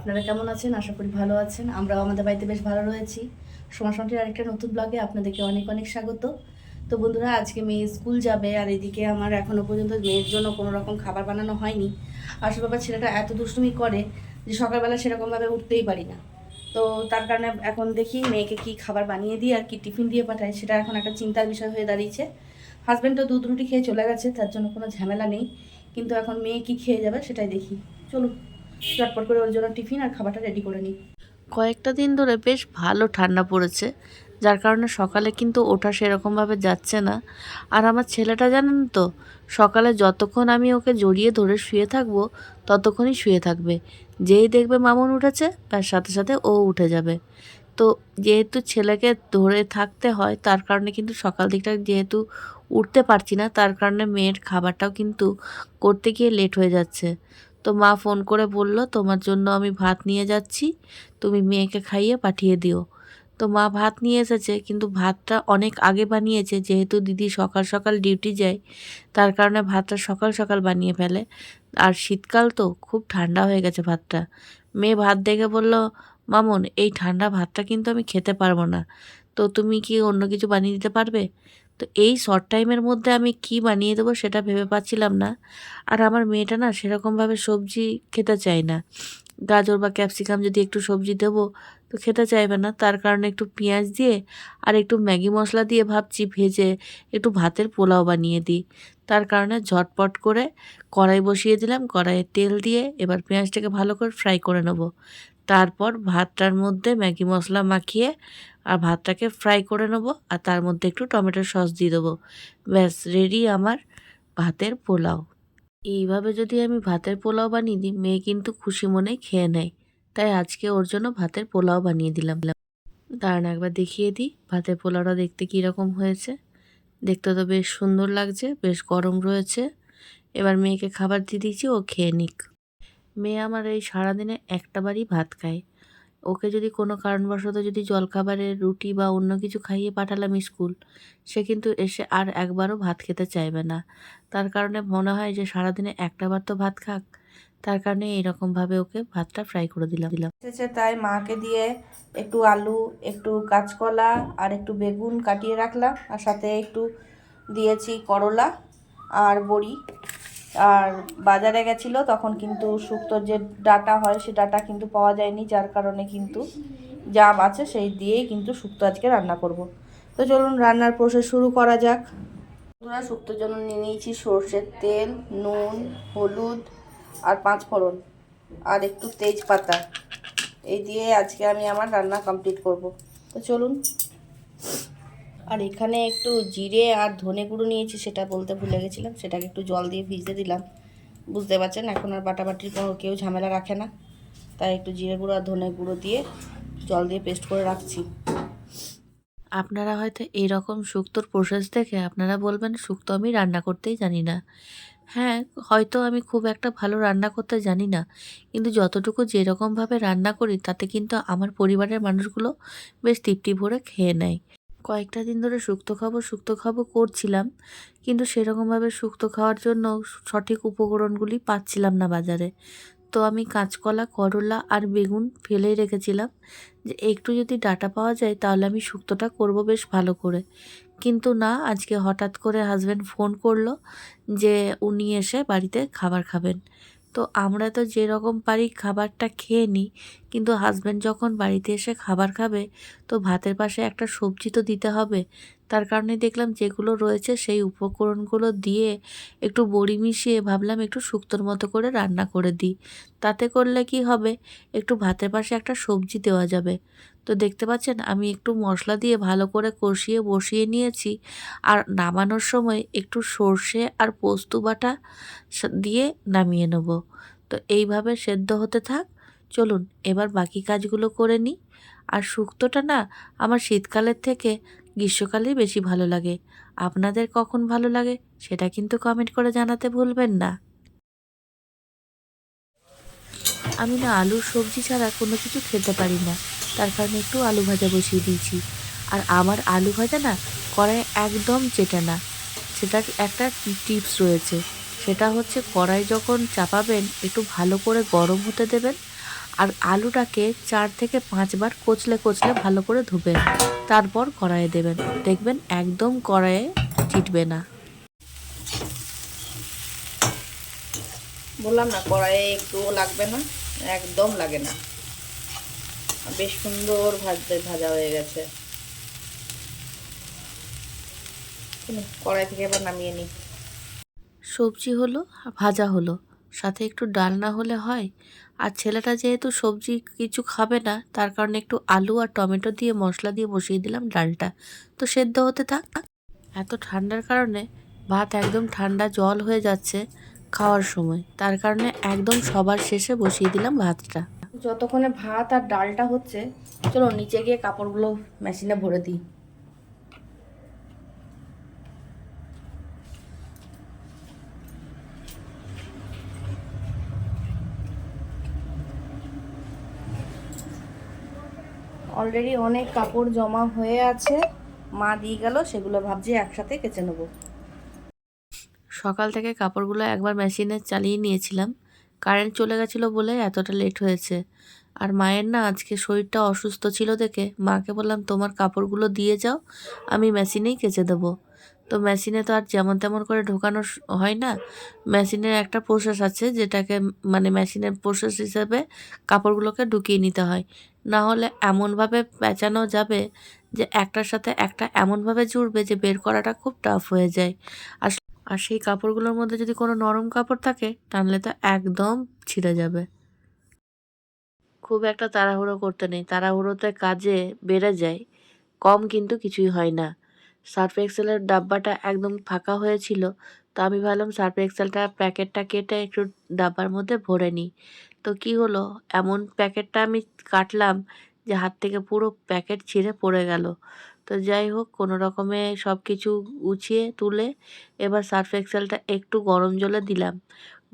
আপনারা কেমন আছেন? আশা করি ভালো আছেন। আমরাও আমাদের বাড়িতে বেশ ভালো রয়েছি। সোমাসন্টির আরেকটা নতুন ব্লগে আপনাদেরকে অনেক অনেক স্বাগত। তো বন্ধুরা, আজকে মেয়ে স্কুল যাবে আর এদিকে আমার এখনও পর্যন্ত মেয়ের জন্য কোনো রকম খাবার বানানো হয়নি। আসলে বাবা ছেলেটা এত দুষ্টুমি করে যে সকালবেলা সেরকমভাবে উঠতেই পারি না। তো তার কারণে এখন দেখি মেয়েকে কি খাবার বানিয়ে দিই আর কি টিফিন দিয়ে পাঠাই, সেটা এখন একটা চিন্তার বিষয় হয়ে দাঁড়িয়েছে। হাজব্যান্ড তো দুধ রুটি খেয়ে চলে গেছে, তার জন্য কোনো ঝামেলা নেই। কিন্তু এখন মেয়ে কি খেয়ে যাবে সেটাই দেখি। চলুন চটপট করে ওর জন্য টিফিন আর খাবারটা রেডি করে নিই। কয়েকটা দিন ধরে বেশ ভালো ঠান্ডা পড়েছে, যার কারণে সকালে কিন্তু ওঠা সেরকমভাবে যাচ্ছে না। আর আমার ছেলেটা জানেন তো, সকালে যতক্ষণ আমি ওকে জড়িয়ে ধরে শুয়ে থাকবো ততক্ষণই শুয়ে থাকবে। যেই দেখবে মামুন উঠেছে তার সাথে সাথে ও উঠে যাবে। তো যেহেতু ছেলেকে ধরে থাকতে হয়, তার কারণে কিন্তু সকাল দিকটা যেহেতু উঠতে পারছি না, তার কারণে মেয়ের খাবারটাও কিন্তু করতে গিয়ে লেট হয়ে যাচ্ছে। তো মা ফোন করে বলল, তোমার জন্য আমি ভাত নিয়ে যাচ্ছি, তুমি মেয়েকে খাইয়ে পাঠিয়ে দিও। তো মা ভাত নিয়ে এসেছে, কিন্তু ভাতটা অনেক আগে বানিয়েছে, যেহেতু দিদি সকাল সকাল ডিউটি যায়, তার কারণে ভাতটা সকাল সকাল বানিয়ে ফেলে। আর শীতকাল তো খুব ঠান্ডা হয়ে গেছে ভাতটা। মেয়ে ভাত দেখে বলল, মামুন এই ঠান্ডা ভাতটা কিন্তু আমি খেতে পারবো না, তো তুমি কি অন্য কিছু বানিয়ে দিতে পারবে? তো এই শর্ট টাইমের মধ্যে আমি কি বানিয়ে দেবো সেটা ভেবে পাচ্ছিলাম না। আর আমার মেয়েটা না সেরকমভাবে সবজি খেতে চায় না। গাজর বা ক্যাপসিকাম যদি একটু সবজি দেবো তো খেতে চাইবে না, তার কারণে একটু পেঁয়াজ দিয়ে আর একটু ম্যাগি মশলা দিয়ে ভাবছি ভেজে একটু ভাতের পোলাও বানিয়ে দিই। তার কারণে ঝটপট করে কড়াই বসিয়ে দিলাম, কড়াইয়ে তেল দিয়ে এবার পেঁয়াজটাকে ভালো করে ফ্রাই করে নেব। তারপর ভাতটার মধ্যে ম্যাগি মশলা মাখিয়ে আর ভাতটাকে ফ্রাই করে নেব, আর তার মধ্যে একটু টমেটো সস দিয়ে দেবো। ব্যাস রেডি আমার ভাতের পোলাও। এইভাবে যদি আমি ভাতের পোলাও বানিয়ে দিই, মেয়ে কিন্তু খুশি মনে খেয়ে নেয়। তাই আজকে ওর জন্য ভাতের পোলাও বানিয়ে দিলাম। দাঁড়ান একবার দেখিয়ে দিই ভাতের পোলাওটা দেখতে কীরকম হয়েছে। দেখতে তো বেশ সুন্দর লাগছে, বেশ গরম রয়েছে। এবার মেয়েকে খাবার দিয়ে দিয়েছি, ও খেয়ে নিক। মেয়ে আমার এই সারাদিনে একটা বারই ভাত খায়। ওকে যদি কোনো কারণবশত যদি জলখাবারে রুটি বা অন্য কিছু খাইয়ে পাঠালাম স্কুল, সে কিন্তু এসে আর একবারও ভাত খেতে চাইবে না। তার কারণে মনে হয় যে সারাদিনে একটা বার তো ভাত খাক, তার কারণে এইরকমভাবে ওকে ভাতটা ফ্রাই করে দিলাম। এসেছে তাই মাকে দিয়ে একটু আলু, একটু কাঁচকলা আর একটু বেগুন কাটিয়ে রাখলাম, আর সাথে একটু দিয়েছি করলা আর বড়ি। আর বাজারে গেছিলো তখন কিন্তু শুক্তোর যে ডাটা হয় সে ডাটা কিন্তু পাওয়া যায়নি, যার কারণে কিন্তু যা আছে সেই দিয়েই কিন্তু শুক্তো আজকে রান্না করব। তো চলুন রান্নার প্রসেস শুরু করা যাক। বন্ধুরা, শুক্তোর জন্য নিয়ে নিয়েছি সর্ষের তেল, নুন, হলুদ আর 5 ফোড়ন আর একটু তেজপাতা। এই দিয়ে আজকে আমি আমার রান্না কমপ্লিট করব। তো চলুন। আর এখানে একটু জিরে আর ধনে গুঁড়ো নিয়েছি, সেটা বলতে ভুলে গেছিলাম, সেটাকে একটু জল দিয়ে ভিজতে দিলাম। বুঝতে পারছেন এখন আর বাটাবাটির কোনো কেউ ঝামেলা রাখে না, তাই একটু জিরে গুঁড়ো আর ধনে গুঁড়ো দিয়ে জল দিয়ে পেস্ট করে রাখছি। আপনারা হয়তো এইরকম শুক্তোর প্রসেস দেখে আপনারা বলবেন, শুক্তো আমি রান্না করতেই জানি না। হ্যাঁ, হয়তো আমি খুব একটা ভালো রান্না করতে জানি না, কিন্তু যতটুকু যেরকমভাবে রান্না করি তাতে কিন্তু আমার পরিবারের মানুষগুলো বেশ তৃপ্তি ভরে খেয়ে নেয়। কয়েকটা দিন ধরে শুক্তো খাবো করছিলাম, কিন্তু সেরকমভাবে শুক্তো খাওয়ার জন্য সঠিক উপকরণগুলি পাচ্ছিলাম না বাজারে। তো আমি কাঁচকলা, করলা আর বেগুন ফেলেই রেখেছিলাম যে একটু যদি ডাঁটা পাওয়া যায় তাহলে আমি শুক্তোটা করব বেশ ভালো করে। কিন্তু না, আজকে হঠাৎ করে হাজব্যান্ড ফোন করলো যে উনি এসে বাড়িতে খাবার খাবেন। তো আমরা তো যেরকম পারি খাবারটা খেয়ে নিই, কিন্তু হাজব্যান্ড যখন বাড়িতে এসে খাবার খাবে তো ভাতের পাশে একটা সবজি তো দিতে হবে। তার কারণে দেখলাম যেগুলো রয়েছে সেই উপকরণগুলো দিয়ে একটু বড়ি মিশিয়ে ভাবলাম একটু শুক্তোর মতো করে রান্না করে দিই। তাতে করলে কি হবে, একটু ভাতের পাশে একটা সবজি দেওয়া যাবে। তো দেখতে পাচ্ছেন আমি একটু মশলা দিয়ে ভালো করে কষিয়ে বসিয়ে নিয়েছি। আর নামানোর সময় একটু সর্ষে আর পোস্ত বাটা দিয়ে নামিয়ে নেব। তো এইভাবে সেদ্ধ হতে থাক। চলুন এবার বাকি কাজগুলো করে নিই। আর শুক্তোটা না আমার শীতকালের থেকে গ্রীষ্মকালেই বেশি ভালো লাগে। আপনাদের কখন ভালো লাগে সেটা কিন্তু কমেন্ট করে জানাতে ভুলবেন না। আমি না আলুর সবজি ছাড়া কোনো কিছু খেতে পারি না, তার কারণে একটু আলু ভাজা বসিয়ে দিয়েছি। আর আমার আলু ভাজা না কড়াই একদম চেটে না। সেটার একটা টিপস রয়েছে, সেটা হচ্ছে কড়াই যখন চাপাবেন একটু ভালো করে গরম হতে দেবেন, আর আলুটাকে 4 থেকে 5 বার কচলে কচলে ভালো করে ধুবেন, তারপর কড়াইয়ে দেবেন, দেখবেন একদম কড়াইয়ে চিটবে না। বললাম না কড়াইয়ে একটুও লাগবে না, একদম লাগে না। বেশ সুন্দর ভাজা হয়ে গেছে। কড়াই থেকে এবার নামিয়ে নিই। সবজি হলো, ভাজা হলো, সাথে একটু ডাল না হলে হয়? আর ছেলেটা যেহেতু সবজি কিছু খাবে না, তার কারণে একটু আলু আর টমেটো দিয়ে মশলা দিয়ে বসিয়ে দিলাম ডালটা। তো সেদ্ধ হতে থাক। এত ঠান্ডার কারণে ভাত একদম ঠান্ডা জল হয়ে যাচ্ছে খাওয়ার সময়, তার কারণে একদম সবার শেষে বসিয়ে দিলাম ভাতটা। যতক্ষণে ভাত আর ডালটা হচ্ছে, চলো নিচে গিয়ে কাপড়গুলো মেশিনে ভরে দিই। অলরেডি অনেক কাপড় জমা হয়ে আছে, মা দিয়ে গেল, সেগুলো ভাবছি একসাথে কেচে নেবো। সকাল থেকে কাপড়গুলো একবার মেশিনে চালিয়ে নিয়েছিলাম, কারেন্ট চলে গেছিলো বলে এতটা লেট হয়েছে। আর মায়ের না আজকে শরীরটা অসুস্থ ছিল দেখে মাকে বললাম তোমার কাপড়গুলো দিয়ে যাও, আমি মেশিনেই কেচে দেবো। তো মেশিনে তো আর যেমন তেমন করে ঢোকানো হয় না, মেশিনের একটা প্রসেস আছে যেটাকে মানে মেশিনের প্রসেস হিসেবে কাপড়গুলোকে ঢুকিয়ে নিতে হয়, না হলে এমনভাবে পেঁচানো যাবে যে একটার সাথে একটা এমনভাবে জুড়বে যে বের করাটা খুব টাফ হয়ে যায়। আর সেই কাপড়গুলোর মধ্যে যদি কোনো নরম কাপড় থাকে টানলে তো একদম ছিঁড়ে যাবে। খুব একটা তাড়াহুড়ো করতে নেই, তাড়াহুড়োতে কাজে বেড়ে যায়, কম কিন্তু কিছুই হয় না। সার্ফ এক্সেলের ডাব্বাটা একদম ফাঁকা হয়েছিল, তো আমি ভাবলাম সার্ফ এক্সেলটা প্যাকেটটা কেটে একটু ডাব্বার মধ্যে ভরে নিই। তো কি হলো, এমন প্যাকেটটা আমি কাটলাম যে হাত থেকে পুরো প্যাকেট ছিঁড়ে পড়ে গেল। তো যাই হোক, কোনো রকমে সব কিছু গুছিয়ে তুলে এবার সার্ফ এক্সেলটা একটু গরম জলে দিলাম।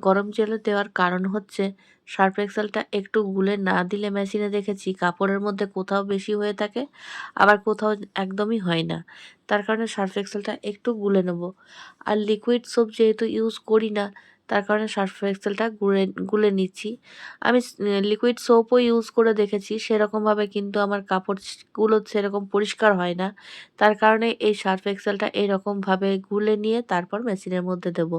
গরম জলে দেওয়ার কারণ হচ্ছে সার্ফ এক্সেলটা একটু গুলে না দিলে মেশিনে দেখেছি কাপড়ের মধ্যে কোথাও বেশি হয়ে থাকে, আবার কোথাও একদমই হয় না। তার কারণে সার্ফ এক্সেলটা একটু গুলে নেব। আর লিকুইড সোপ যেহেতু ইউজ করি না, তার কারণে সার্ফ এক্সেলটা গুলে নিচ্ছি। আমি লিকুইড সোপও ইউজ করে দেখেছি, সেরকমভাবে কিন্তু আমার কাপড়গুলো সেরকম পরিষ্কার হয় না। তার কারণে এই সার্ফ এক্সেলটা এইরকমভাবে গুলে নিয়ে তারপর মেশিনের মধ্যে দেব।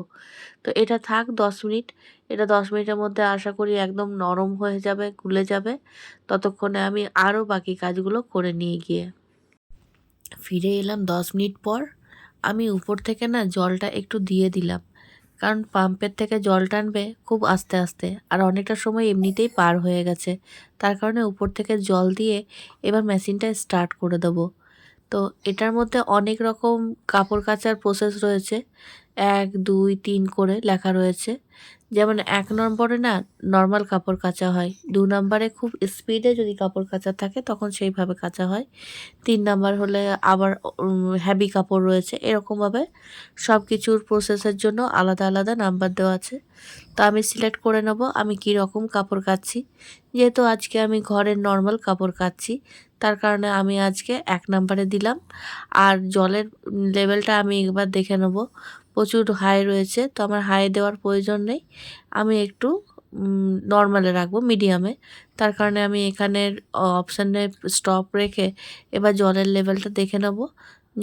তো এটা থাক 10 মিনিট। এটা 10 মিনিটের মধ্যে আশা করি একদম নরম হয়ে যাবে, গুলে যাবে। ততক্ষণে আমি আরও বাকি কাজগুলো করে নিয়ে গিয়ে ফিরে এলাম 10 মিনিট পর। আমি উপর থেকে না জলটা একটু দিয়ে দিলাম, কারণ পাম্পের থেকে জল টানবে খুব আস্তে আস্তে, আর অনেকটা সময় এমনিতেই পার হয়ে গেছে। তার কারণে উপর থেকে জল দিয়ে এবার মেশিনটা স্টার্ট করে দেবো। তো এটার মধ্যে অনেক রকম কাপড় কাচার প্রসেস রয়েছে, 1 2 3 করে লেখা রয়েছে। যেমন 1 নম্বরে না নর্মাল কাপড় কাচা হয়, 2 নম্বরে খুব স্পিডে যদি কাপড় কাচা থাকে তখন সেইভাবে কাচা হয়, 3 নাম্বার হলে আবার হেভি কাপড় রয়েছে, এরকমভাবে সব কিছুর প্রসেসের জন্য আলাদা আলাদা নাম্বার দেওয়া আছে। তো আমি সিলেক্ট করে নেব আমি কী রকম কাপড় কাচ্ছি। যেহেতু আজকে আমি ঘরের নর্মাল কাপড় কাচ্ছি, তার কারণে আমি আজকে 1 নাম্বারে দিলাম। আর জলের লেভেলটা আমি একবার দেখে নেব, প্রচুর হাই রয়েছে, তো আমার হাই দেওয়ার প্রয়োজন নেই, আমি একটু নর্মালে রাখবো, মিডিয়ামে। তার কারণে আমি এখানের অপশানে স্টপ রেখে এবার জলের লেভেলটা দেখে নেব।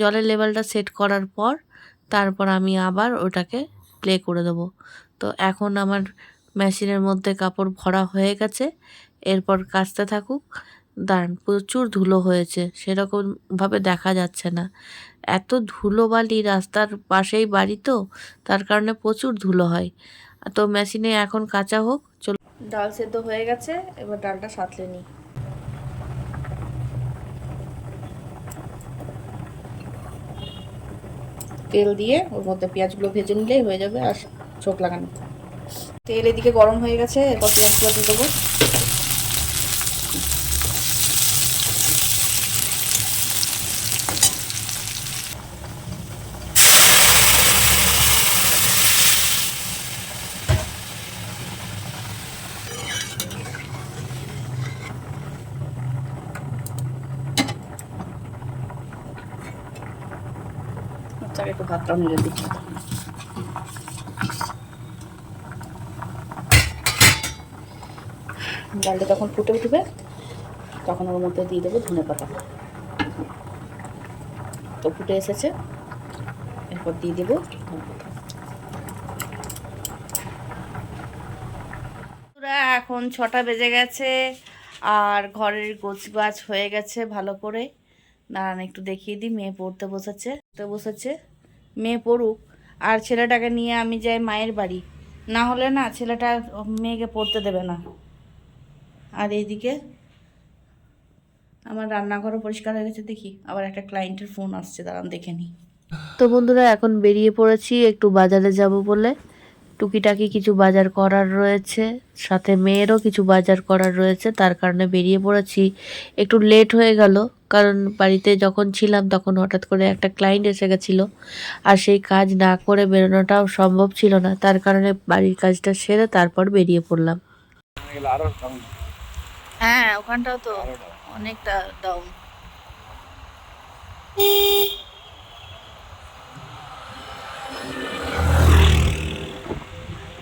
জলের লেভেলটা সেট করার পর তারপর আমি আবার ওটাকে প্লে করে দেবো। তো এখন আমার মেশিনের মধ্যে কাপড় ভরা হয়ে গেছে, এরপর কাচতে থাকুক। দাঁড়ান, প্রচুর ধুলো হয়েছে, সেরকমভাবে দেখা যাচ্ছে না, এত ধুলোবালি, রাস্তার পাশেই বাড়ি তো, তার কারণে প্রচুর ধুলো হয়। তো মেশিনে এখন কাঁচা হোক, চলো। ডাল সেদ্ধ হয়ে গেছে, এবার ডালটা সাঁতলে নিই। তেল দিয়ে ওর মধ্যে পেঁয়াজগুলো ভেজে নিলেই হয়ে যাবে, আর চোখ লাগানো। তেল এদিকে গরম হয়ে গেছে, এরপর পেঁয়াজগুলো দিয়ে দেবো। আচ্ছা, একটু ভাতটা নেড়ে দিচ্ছি। ডালটা যখন ফুটে উঠবে তখন ওর মধ্যে দিয়ে দেবো ধনেপাতা। তো ফুটে এসেছে, এরপর দিয়ে দেবো ধনেপাতা। এখন 6টা বেজে গেছে আর ঘরের গোছগাছ হয়ে গেছে ভালো করে। দাঁড়ান একটু দেখিয়ে দিই। মেয়ে পড়তে বসেছে। মেয়ে পড়ুক আর ছেলেটাকে নিয়ে আমি যাই মায়ের বাড়ি, না হলে না ছেলেটা মেয়েকে পড়তে দেবে না। আর এইদিকে আমার রান্নাঘরও পরিষ্কার হয়ে গেছে। দেখি আবার একটা ক্লায়েন্টের ফোন আসছে, দাঁড়ান দেখে নিই। তো বন্ধুরা এখন বেরিয়ে পড়েছি একটু বাজারে যাব বলে। টুকিটাকি কিছু বাজার করার রয়েছে, সাথে মেয়েরও কিছু বাজার করার রয়েছে, তার কারণে বেরিয়ে পড়েছি। একটু লেট হয়ে গেল, কারণ বাড়িতে যখন ছিলাম তখন হঠাৎ করে একটা ক্লায়েন্ট এসে গেছিলো, আর সেই কাজ না করে বেরোনোটাও সম্ভব ছিল না। তার কারণে বাড়ির কাজটা সেরে তারপর বেরিয়ে পড়লাম। হ্যাঁ ওখানটাও তো অনেকটা ডাউন।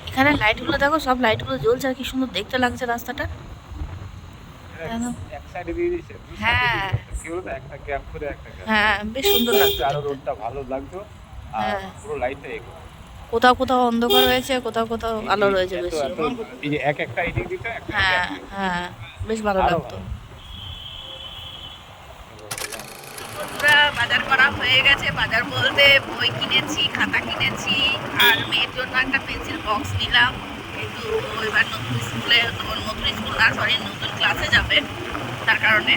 এখানে লাইটগুলো দেখো, সব লাইটগুলো জ্বলছে আর কি সুন্দর দেখতে লাগছে রাস্তাটা। হ্যাঁ হ্যাঁ বেশ সুন্দর লাগছে। কোথাও কোথাও অন্ধকার হয়েছে, কোথাও কোথাও আলো রয়েছে বেশি। হ্যাঁ হ্যাঁ বেশ ভালো লাগতো। বাজার করা হয়ে গেছে। বাজার বলতে বই কিনেছি, খাতা কিনেছি, আর মেয়ের জন্য একটা পেন্সিল বক্স নিলাম। একটু এবার নতুন ক্লাসে যাবে, তার কারণে।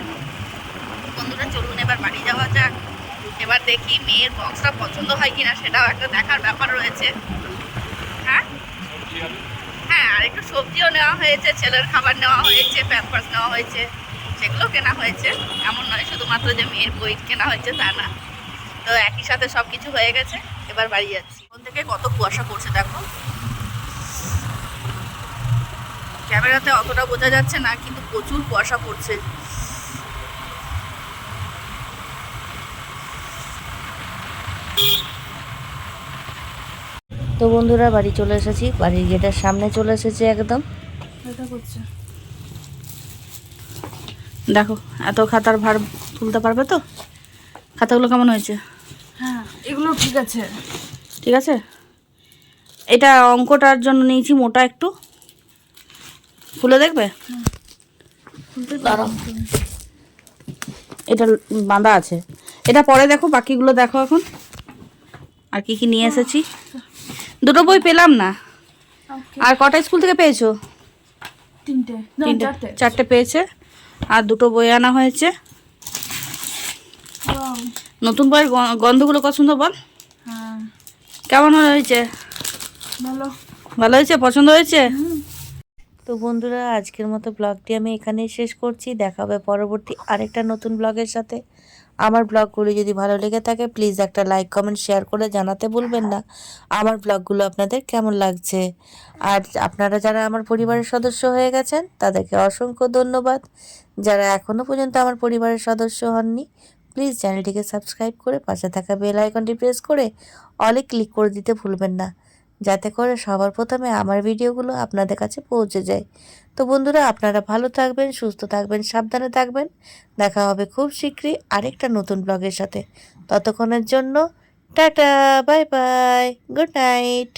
বন্ধুরা চলুন এবার বাড়ি যাওয়া যাক। এবার দেখি মেয়ের বক্সটা পছন্দ হয় কিনা, সেটাও একটা দেখার ব্যাপার রয়েছে। হ্যাঁ হ্যাঁ আর একটু সবজিও নেওয়া হয়েছে, ছেলের খাবার নেওয়া হয়েছে, প্যাম্পার্স নেওয়া হয়েছে, সেগুলো কেনা হয়েছে। এমন নয় শুধুমাত্র যে মেয়ের বই কেনা হয়েছে তা না। তো একই সাথে সব কিছু হয়ে গেছে, এবার বাড়ি যাচ্ছি। ওখান থেকে কত কুয়াশা পড়ছে দেখো। ক্যামেরাতে অতটা বোঝা যাচ্ছে না, কিন্তু প্রচুর কুয়াশা পড়ছে। তো বন্ধুরা বাড়ি চলে এসেছি, বাড়ির গেটের সামনে চলে এসেছি একদম। দেখো এত খাতার ভার তুলতে পারবে তো? খাতাগুলো কেমন হয়েছে? হ্যাঁ এগুলো ঠিক আছে। ঠিক আছে। এটা অঙ্কটার জন্য নিয়েছি মোটা একটু, খুলে দেখবে? দাঁড়াও, এটা বাঁধা আছে, এটা পরে দেখো, বাকিগুলো দেখো এখন। আর কি কি নিয়ে এসেছি। দুটো বই পেলাম না। আর কটা স্কুল থেকে পেয়েছো? চারটে পেয়েছে। আর দুটো বই আনা হয়েছে। নতুন বইয়ের গন্ধগুলো পছন্দ বল। হ্যাঁ কেমন হয়েছে? ভালো হয়েছে, পছন্দ হয়েছে? তো বন্ধুরা আজকের মতো ব্লগটি আমি এখানেই শেষ করছি। দেখা হবে পরবর্তী আরেকটা নতুন ব্লগের সাথে। আমার ব্লগগুলি যদি ভালো লেগে থাকে প্লিজ একটা লাইক কমেন্ট শেয়ার করে জানাতে ভুলবেন না আমার ব্লগগুলো আপনাদের কেমন লাগছে। আর আপনারা যারা আমার পরিবারের সদস্য হয়ে গেছেন তাদেরকে অসংখ্য ধন্যবাদ। যারা এখনও পর্যন্ত আমার পরিবারের সদস্য হননি প্লিজ চ্যানেলটিকে সাবস্ক্রাইব করে পাশে থাকা বেল আইকনটি প্রেস করে অলে ক্লিক করে দিতে ভুলবেন না, যাতে করে সবার প্রথমে আমার ভিডিওগুলো আপনাদের কাছে পৌঁছে যায়। তো বন্ধুরা আপনারা ভালো থাকবেন, সুস্থ থাকবেন, সাবধানে থাকবেন। দেখা হবে খুব শীঘ্রই আরেকটা নতুন ব্লগের সাথে। ততক্ষণের জন্য tata, bye bye, good night.